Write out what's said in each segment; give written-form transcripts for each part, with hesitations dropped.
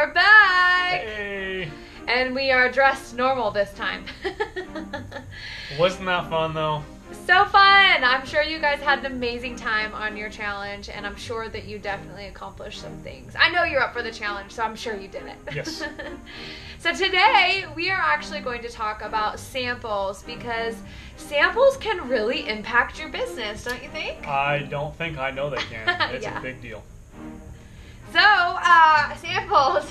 we're back! Hey! And we are dressed normal this time. Wasn't that fun though? So fun! I'm sure you guys had an amazing time on your challenge, and I'm sure that you definitely accomplished some things. I know you're up for the challenge, so I'm sure you did it. Yes. So today, we are actually going to talk about samples, because samples can really impact your business, don't you think? I don't think I know they can. It's Yeah. a big deal. So, samples.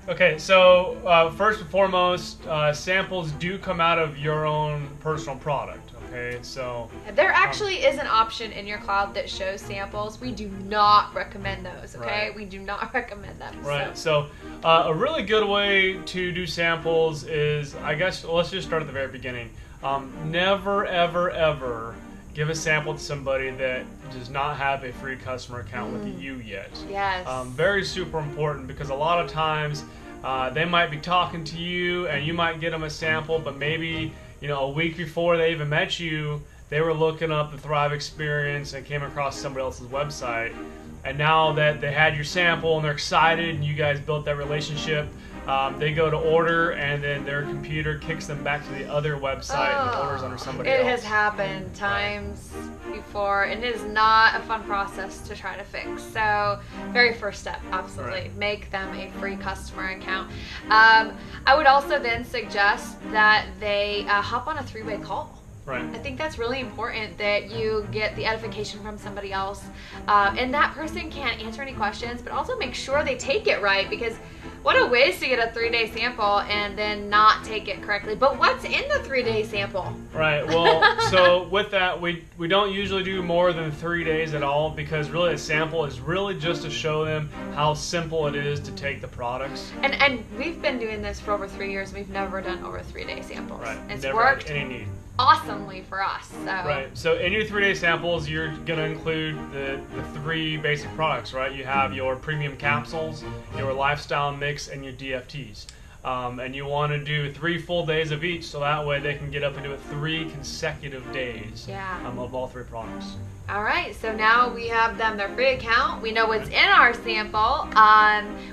Okay, so first and foremost, samples do come out of your own personal product. Okay, so There actually is an option in your cloud that shows samples. We do not recommend those, okay? Right. We do not recommend them. right. So a really good way to do samples is, I guess, let's just start at the very beginning. Never, ever, ever give a sample to somebody that does not have a free customer account with you yet. Yes. Very super important, because a lot of times they might be talking to you and you might get them a sample, but maybe a week before they even met you, they were looking up the Thrive experience and came across somebody else's website. And now that they had your sample and they're excited and you guys built that relationship, they go to order and then their computer kicks them back to the other website and orders under somebody else. It has happened times before, and it is not a fun process to try to fix. So, very first step, absolutely, Right. make them a free customer account. I would also then suggest that they hop on a three-way call. Right. I think that's really important, that you get the edification from somebody else, and that person can't answer any questions, but also make sure they take it right, because what a waste to get a 3-day sample and then not take it correctly. But what's in the 3-day sample? Right. Well, so with that, we don't usually do more than 3 days at all, because really a sample is really just to show them how simple it is to take the products. And we've been doing this for over 3 years. We've never done over 3-day samples. Right. It's Never worked had any need. awesomely for us. So. Right. So in your 3-day samples, you're going to include the 3 basic products, right? You have your premium capsules, your lifestyle mix, and your DFTs. And you want to do 3 full days of each, so that way they can get up and do it 3 consecutive days of all 3 products. All right, so now we have them their free account. We know what's in our sample.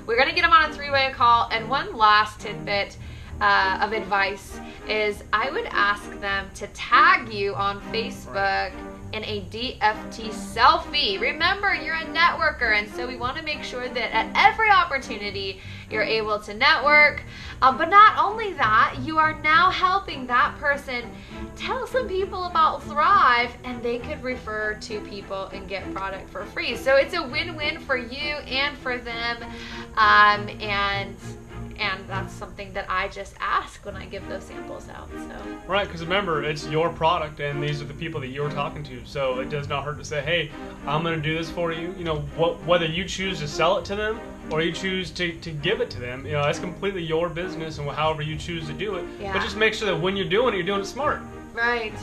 We're going to get them on a 3-way call. And one last tidbit of advice is, I would ask them to tag you on Facebook in a DFT selfie. Remember, you're a networker, and so we want to make sure that at every opportunity you're able to network. But not only that, you are now helping that person tell some people about Thrive, and they could refer to people and get product for free. So it's a win-win for you and for them. And that's something that I just ask when I give those samples out. So. Right, because remember, it's your product, and these are the people that you're talking to. So it does not hurt to say, hey, I'm going to do this for you. Whether you choose to sell it to them or you choose to give it to them, that's completely your business, and however you choose to do it. Yeah. But just make sure that when you're doing it smart. Right.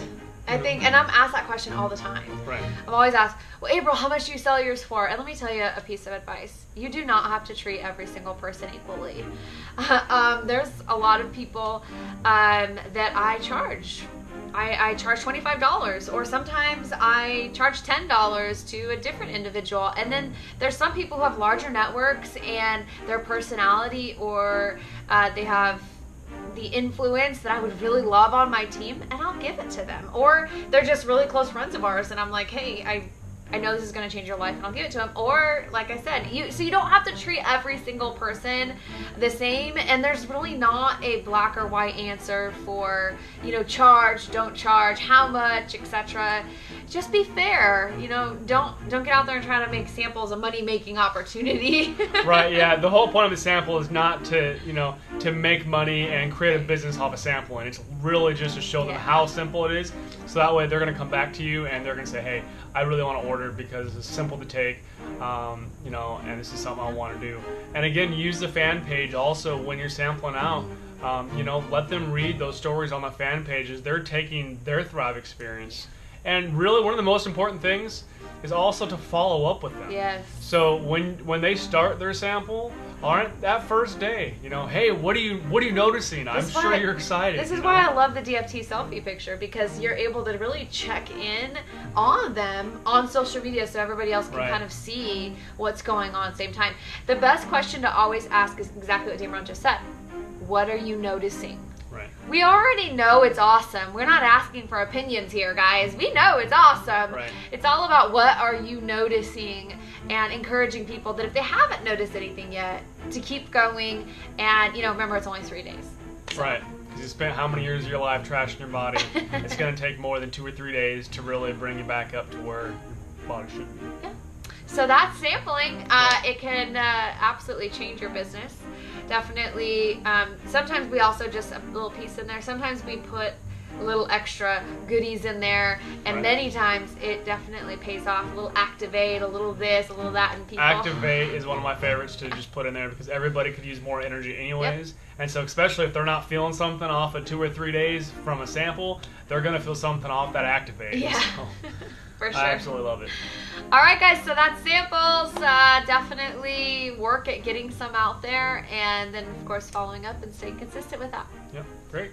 I think, and I'm asked that question all the time. Right. I'm always asked, well, April, how much do you sell yours for? And let me tell you a piece of advice. You do not have to treat every single person equally. There's a lot of people that I charge. I charge $25, or sometimes I charge $10 to a different individual. And then there's some people who have larger networks, and their personality, or they have the influence that I would really love on my team, and I'll give it to them. Or they're just really close friends of ours, and I'm like, hey, I know this is going to change your life, and I'll give it to them. Or, like I said, so you don't have to treat every single person the same, and there's really not a black or white answer for, charge, don't charge, how much, etc. Just be fair. Don't get out there and try to make samples a money-making opportunity. Right, yeah. The whole point of the sample is not to make money and create a business off of sampling. It's really just to show them how simple it is, so that way they're going to come back to you and they're going to say, hey, I really want to order because it's simple to take, and this is something I want to do. And again, use the fan page also when you're sampling out. Let them read those stories on the fan pages. They're taking their Thrive experience. And really, one of the most important things is also to follow up with them. Yes. So when they start their sample, All right, that first day, hey, what are you noticing? I'm sure you're excited. This is why I love the DFT selfie picture, because you're able to really check in on them on social media so everybody else can kind of see what's going on at the same time. The best question to always ask is exactly what Damron just said. What are you noticing? Right. We already know it's awesome. We're not asking for opinions here, guys. We know it's awesome. Right. It's all about what are you noticing, and encouraging people that if they haven't noticed anything yet, to keep going. And remember, it's only 3 days. So. Right. Because you spent how many years of your life trashing your body? It's going to take more than 2 or 3 days to really bring you back up to where your body should be. Yeah. So that's sampling. It can absolutely change your business. Definitely. Sometimes we also just a little piece in there. Sometimes we put a little extra goodies in there, and many times it definitely pays off. A little Activate, a little this, a little that, and people. Activate is one of my favorites to just put in there, because everybody could use more energy anyways. Yep. And so especially if they're not feeling something off of 2 or 3 days from a sample, they're going to feel something off that Activate. Yeah. So, for sure. I absolutely love it. All right, guys, so that's samples. Definitely work at getting some out there, and then, of course, following up and staying consistent with that. Yep, great.